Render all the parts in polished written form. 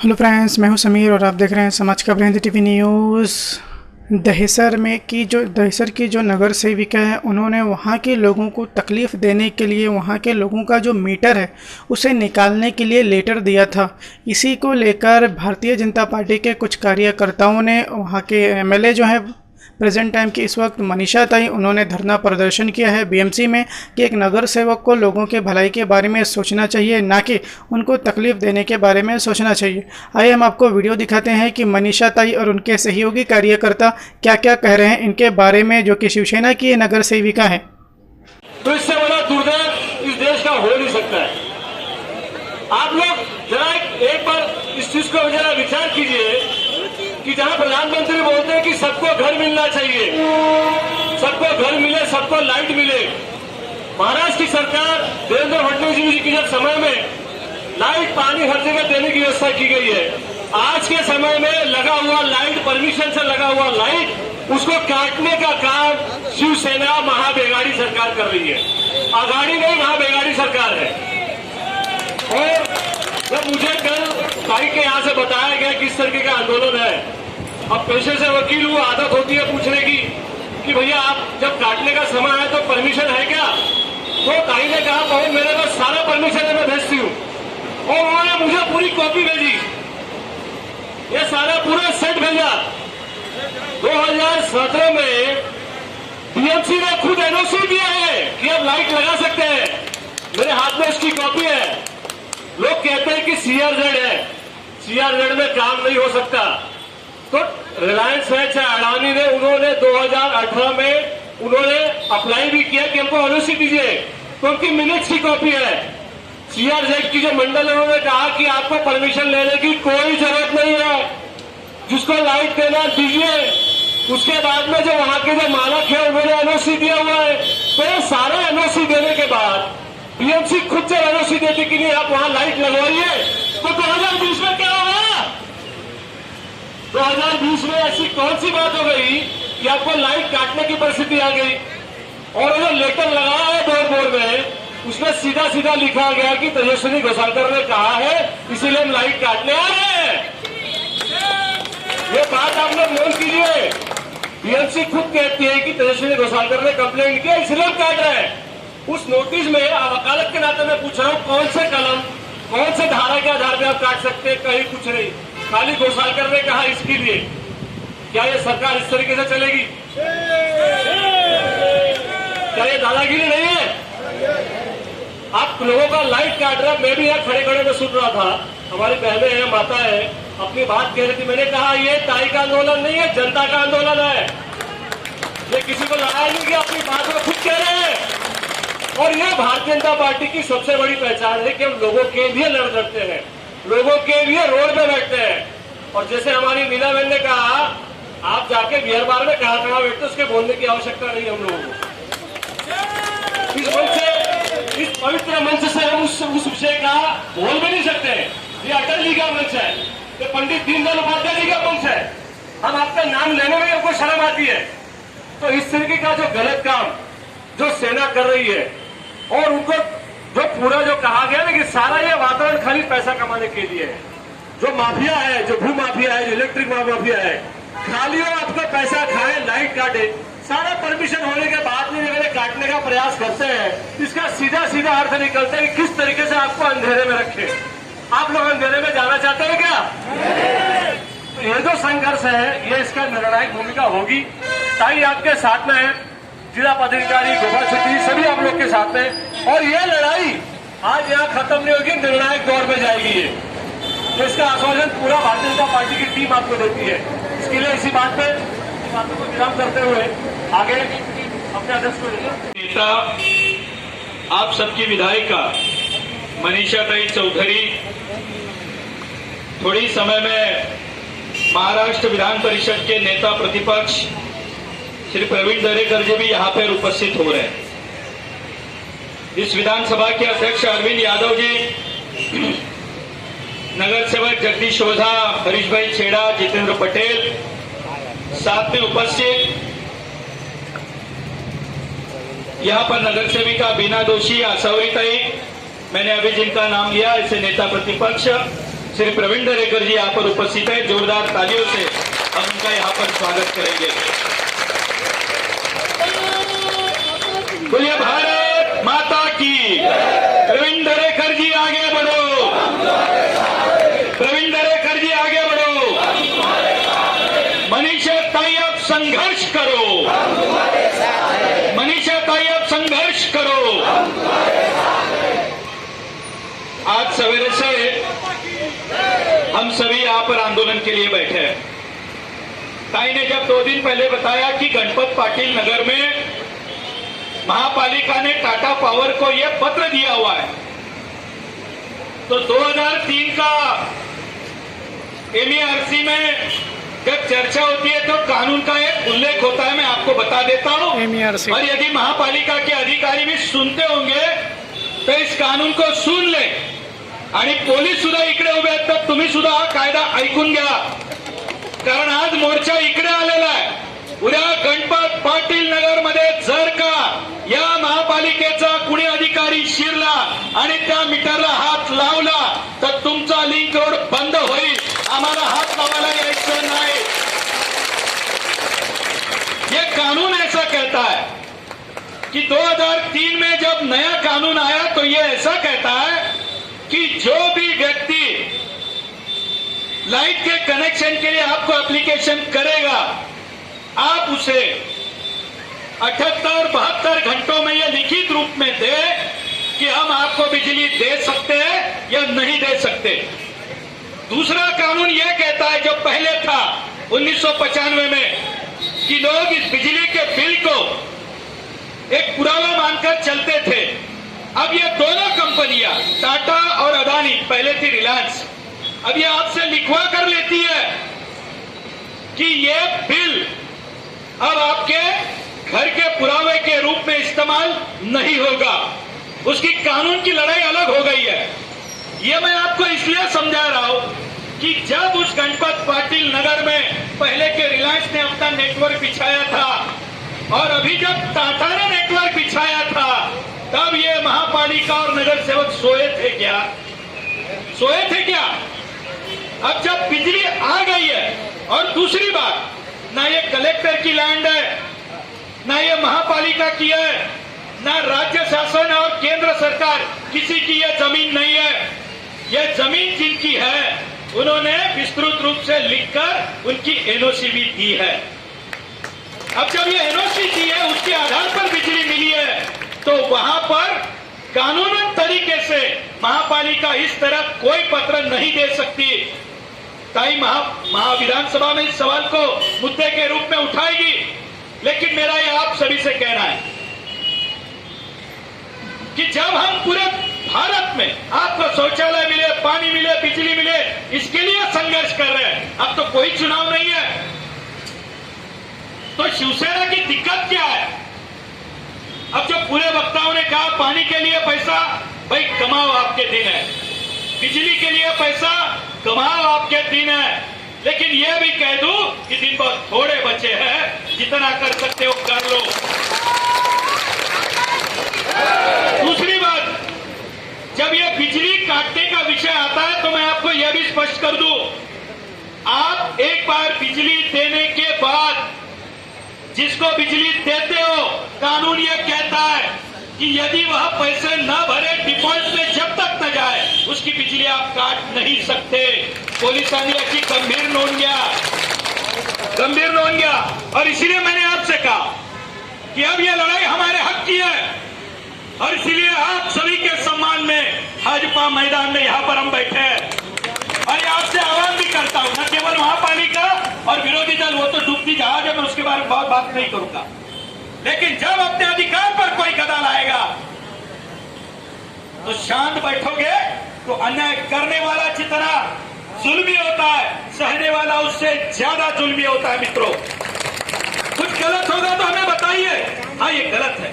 Hello friends, मैं हूं समीर और आप देख रहे हैं समाज का ब्रांड टीवी न्यूज़। दहिसर की जो नगर सेविका है, उन्होंने वहां के लोगों को तकलीफ़ देने के लिए वहां के लोगों का जो मीटर है उसे निकालने के लिए लेटर दिया था। इसी को लेकर भारतीय जनता पार्टी के कुछ कार्यकर्ताओं ने वहां के एमएलए जो है प्रेजेंट टाइम की इस वक्त मनीषा ताई, उन्होंने धरना प्रदर्शन किया है बीएमसी में कि एक नगर सेवक को लोगों के भलाई के बारे में सोचना चाहिए, ना कि उनको तकलीफ देने के बारे में सोचना चाहिए। आइए हम आपको वीडियो दिखाते हैं कि मनीषा ताई और उनके सहयोगी कार्यकर्ता क्या क्या कह रहे हैं इनके बारे में, जो कि शिवसेना की नगर सेविका है। तो इससे बड़ा दुर्दैव इस देश का हो नहीं सकता है। आप लोग जरा एक बार इस चीज को जरा विचार कीजिए कि जहां प्रधानमंत्री बोलते हैं कि सबको घर मिलना चाहिए, सबको घर मिले, सबको लाइट मिले। महाराष्ट्र की सरकार देवेंद्र फडणवीस जी के जब समय में लाइट पानी हर जगह देने की व्यवस्था की गई है, आज के समय में लगा हुआ लाइट, परमिशन से लगा हुआ लाइट, उसको काटने का काम शिवसेना महाबेगाड़ी सरकार कर रही है। आघाड़ी नहीं, महाबेगाड़ी सरकार है। और जब मुझे कल ताई के यहां से बताया गया किस तरीके का आंदोलन है, अब पेशे से वकील हूं, आदत होती है पूछने की कि भैया आप जब काटने का समय है तो परमिशन है क्या? तो ताई ने कहा बहुत मेरे पास सारा परमिशन है, मैं भेजती हूं। और उन्होंने मुझे पूरी कॉपी भेजी, ये सारा पूरा सेट भेजा। 2017 में बीएमसी ने खुद एनओसी दिया है कि अब लाइट लगा सकते हैं। मेरे हाथ में उसकी कॉपी है। लोग कहते हैं कि सीआरजेड है, सीआरजेड में काम नहीं हो सकता। तो रिलायंस है चाहे अडानी ने, उन्होंने 2018 में उन्होंने अप्लाई भी किया कि हमको एनओसी दीजिए, तो उनकी मिनट्स की कॉपी है। सीआरजेड की जो मंडल है उन्होंने कहा कि आपको परमिशन लेने की कोई जरूरत नहीं है, जिसको लाइट देना दीजिए। उसके बाद में जो वहां के जो मालक है उन्होंने एनओसी दिया हुआ है। तो ये सारा एनओसी देने के बाद बीएमसी खुद से एनओसी देती कि नहीं आप वहां लाइट लगवाइए। तो 2020 में क्या होगा? 2020 में ऐसी कौन सी बात हो गई कि आपको लाइट काटने की परिस्थिति आ गई? और जो लेटर लगाया है बोर्ड में, उसमें सीधा सीधा लिखा गया कि तेजस्वी घोषालकर ने कहा है इसीलिए हम लाइट काटने आ रहे हैं। ये बात आप लोग नोट कीजिए। बीएमसी खुद कहती है कि तेजस्वी घोषालकर ने कंप्लेंट किया इसलिए हम काट रहे हैं। उस नोटिस में वकालत के नाते मैं पूछ रहा हूं कौन से कलम, कौन से धारा के आधार पर आप काट सकते हैं? कहीं कुछ नहीं, खाली घोषालकर ने कहा इसके लिए। क्या ये सरकार इस तरीके से चलेगी? क्या ये दादागिरी नहीं है? आप लोगों का लाइट काट रहा। मैं भी यहाँ खड़े खड़े में सुन रहा था, हमारी बहनें हैं, माता है, अपनी बात कह रही थी। मैंने कहा ये ताई का आंदोलन नहीं है, जनता का आंदोलन है। ये किसी को लड़ाई नहीं किया, अपनी बात में खुद कह रहे हैं। और ये भारतीय जनता पार्टी की सबसे बड़ी पहचान है कि हम लोगों के लिए लड़ते हैं, लोगों के लिए रोड पे बैठते हैं। और जैसे हमारी मीना बहन ने कहा, आप जाके बिहार बार में कहां कहां बैठते, उसके बोलने की आवश्यकता नहीं हम लोगों को। इस मंच से, इस पवित्र मंच से हम उस विषय का बोल भी नहीं सकते। ये अटल जी का मंच है, ये पंडित दीनदयाल उपाध्याय जी का मंच है। हम आपका नाम लेने में हमको शर्म आती है। तो इस तरीके का जो गलत काम जो सेना कर रही है, और उनको जो पूरा जो कहा गया ना कि सारा ये वातावरण खाली पैसा कमाने के लिए है। जो माफिया है, जो भू माफिया है, जो इलेक्ट्रिक माफिया है, खाली वो आपका पैसा खाए, लाइट काटे। सारा परमिशन होने के बाद में अगर काटने का प्रयास करते हैं, इसका सीधा सीधा अर्थ निकलता है कि किस तरीके से आपको अंधेरे में रखे। आप लोग अंधेरे में जाना चाहते हैं क्या? तो ये जो संघर्ष है, ये इसका निर्णायक भूमिका होगी। ताई आपके साथ में है, जिला पदाधिकारी, गोपाल शेट्टी, सभी आप लोग के साथ में। और ये लड़ाई आज यहाँ खत्म नहीं होगी, निर्णायक दौर में जाएगी। ये तो इसका आश्वासन पूरा भारतीय जनता पार्टी की टीम आपको देती है। इसके लिए इसी बात पे बातों को विराम करते हुए आगे अपने अध्यक्ष को नेता, आप सबकी विधायिका मनीषा ताई चौधरी थोड़ी समय में महाराष्ट्र विधान परिषद के नेता प्रतिपक्ष श्री प्रवीण दरेकर जी भी यहाँ पर उपस्थित हो रहे हैं। इस विधानसभा के अध्यक्ष अरविंद यादव जी, नगर सेवक जगदीश ओझा, हरीश भाई छेड़ा, जितेंद्र पटेल साथ में उपस्थित। यहाँ पर नगर सेविका बीना दोषी, आसावरी ताई, मैंने अभी जिनका नाम लिया, ऐसे नेता प्रतिपक्ष श्री प्रवीण दरेकर जी यहाँ पर उपस्थित है। जोरदार तालियों से हम उनका यहाँ पर स्वागत करेंगे। बोलिए भारत माता की। प्रवीण दरेकर जी आगे बढ़ो, प्रवीण दरेकर जी आगे बढ़ो। मनीषा ताई अब संघर्ष करो, मनीषा ताई अब संघर्ष करो। आज सवेरे से हम सभी यहाँ पर आंदोलन के लिए बैठे हैं। ताई ने जब 2 दिन पहले बताया कि गणपत पाटिल नगर में महापालिका ने टाटा पावर को यह पत्र दिया हुआ है, तो 2003 का एमईआरसी में जब चर्चा होती है तो कानून का एक उल्लेख होता है, मैं आपको बता देता हूं। और यदि महापालिका के अधिकारी भी सुनते होंगे तो इस कानून को सुन ले। आणि पोलीस सुद्धा इकडे उभे आहेत, तर तुम्ही सुद्धा हा कायदा ऐकून घ्या, कारण आज मोर्चा इकडे आलेला आहे। उद्या गणपत पाटील नगर मध्ये जर का या महापालिकेचा कुणी अधिकारी शिरला आणि त्या मीटरला हात लावला तर तुमचा लिंक रोड बंद होईल। आम्हाला हात लावायला यायचं नाही। ये कानून ऐसा कहता है कि 2003 में जब नया कानून आया तो ये ऐसा कहता है कि जो भी व्यक्ति लाइट के कनेक्शन के लिए आपको एप्लीकेशन करेगा, आप उसे 78-72 घंटों में यह लिखित रूप में दे कि हम आपको बिजली दे सकते हैं या नहीं दे सकते। दूसरा कानून यह कहता है, जो पहले था 1995 में, कि लोग इस बिजली के बिल को एक पुरावा मानकर चलते थे। अब ये दोनों कंपनियां टाटा और अदानी, पहले थी रिलायंस, अब ये आपसे लिखवा कर लेती है कि ये बिल अब आपके घर के पुरावे के रूप में इस्तेमाल नहीं होगा। उसकी कानून की लड़ाई अलग हो गई है। ये मैं आपको इसलिए समझा रहा हूं कि जब उस गणपत पाटिल नगर में पहले के रिलायंस ने अपना नेटवर्क बिछाया था और अभी जब टाटा ने नेटवर्क बिछाया था, तब ये महापालिका और नगर सेवक सोए थे क्या? सोए थे क्या? अब जब बिजली आ गई है, और दूसरी बात, ना ये कलेक्टर की लैंड है, ना ये महापालिका की है, ना राज्य शासन और केंद्र सरकार किसी की ये जमीन नहीं है। ये जमीन जिनकी है उन्होंने विस्तृत रूप से लिखकर उनकी एनओसी भी दी है। अब जब ये एनओसी दी है, उसके आधार पर बिजली मिली है, तो वहां पर कानूनन तरीके से महापालिका इस तरह कोई पत्र नहीं दे सकती। ताई विधानसभा में इस सवाल को मुद्दे के रूप में उठाएगी, लेकिन मेरा ये आप सभी से कहना है कि जब हम पूरे भारत में आपको शौचालय मिले, पानी मिले, बिजली मिले, इसके लिए संघर्ष कर रहे हैं। अब तो कोई चुनाव नहीं है, तो शिवसेना की दिक्कत क्या है? अब जो पूरे वक्ताओं ने कहा पानी के लिए पैसा, भाई कमाओ, आपके दिन है। बिजली के लिए पैसा कमाओ, आपके दिन है। लेकिन यह भी कह दूं कि दिन बहुत थोड़े बचे हैं, जितना कर सकते हो कर लो। दूसरी बात, जब यह बिजली काटने का विषय आता है तो मैं आपको यह भी स्पष्ट कर दूं, आप एक बार बिजली देने के बाद जिसको बिजली देते हो, कानून यह कहता है कि यदि वह पैसे न भरे, डिफॉल्ट में जब तक न जाए, उसकी बिजली आप काट नहीं सकते। पोलिसांनी याची गंभीर नोंद घ्या। और इसीलिए मैंने आपसे कहा कि अब यह लड़ाई हमारे हक की है, और इसीलिए आप सभी के सम्मान में भाजपा मैदान में यहां पर हम बैठे हैं। और आपसे आह्वान भी करता हूं, न केवल महापालिका और विरोधी दल, वो तो डूबती जहाज है, मैं उसके बारे में बहुत बात नहीं करूंगा, लेकिन जब अपने अधिकार पर कोई कदम आएगा तो शांत बैठोगे तो अन्याय करने वाला जितना जुल्मी होता है, सहने वाला उससे ज्यादा जुल्मी होता है। मित्रों, कुछ गलत होगा तो हमें बताइए, हाँ ये गलत है,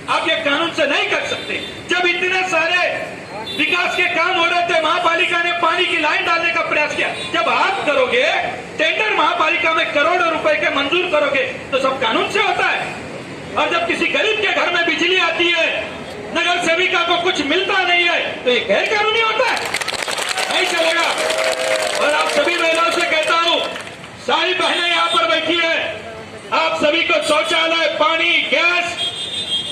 आप ये कानून से नहीं कर सकते। जब इतने सारे विकास के काम हो रहे थे, महापालिका ने पानी की लाइन डालने का प्रयास किया, जब आप करोगे टेंडर, महापालिका में करोड़ों रुपए के मंजूर करोगे, तो सब कानून से होता है। और जब किसी गरीब के घर में बिजली आती है, नगर सेविका को कुछ मिलता नहीं है, तो ये गैर कानूनी होता है। नहीं चलेगा। और आप सभी महिलाओं से कहता हूं, सारी बहनें यहां पर बैठी है, आप सभी को शौचालय, पानी, गैस,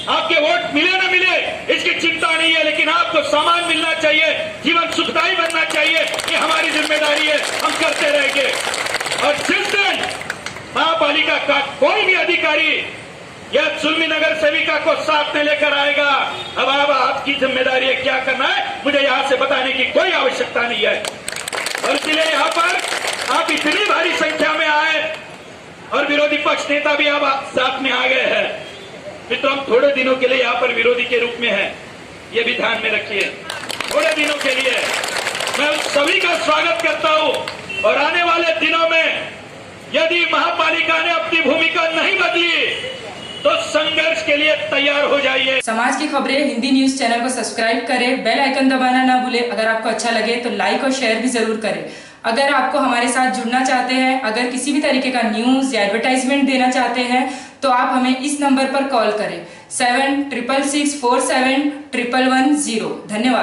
आपके वोट मिले न मिले इसकी चिंता नहीं है, लेकिन आपको सामान मिलना चाहिए, जीवन सुखदायी बनना चाहिए, ये हमारी जिम्मेदारी है, हम करते रहेंगे। और जिस दिन महापालिका का कोई भी अधिकारी या जुल्मी नगर सेविका को साथ में लेकर आएगा, अब आपकी जिम्मेदारी है, क्या करना है मुझे यहां से बताने की कोई आवश्यकता नहीं है। और इसलिए यहां पर आप इतनी भारी संख्या में आए और विरोधी पक्ष नेता भी अब साथ में आ गए हैं। मित्रों, हम थोड़े दिनों के लिए यहाँ पर विरोधी के रूप में हैं, ये भी ध्यान में रखिए। थोड़े दिनों के लिए मैं उन सभी का स्वागत करता हूं और आने वाले दिनों में यदि महापालिका ने अपनी भूमिका नहीं बदली तो संघर्ष के लिए तैयार हो जाइए। समाज की खबरें हिंदी न्यूज चैनल को सब्सक्राइब करें, बेल आइकन दबाना ना भूलें। अगर आपको अच्छा लगे तो लाइक और शेयर भी जरूर करें। अगर आपको हमारे साथ जुड़ना चाहते हैं, अगर किसी भी तरीके का न्यूज या एडवर्टाइजमेंट देना चाहते हैं तो आप हमें इस नंबर पर कॉल करें 7666471110। धन्यवाद।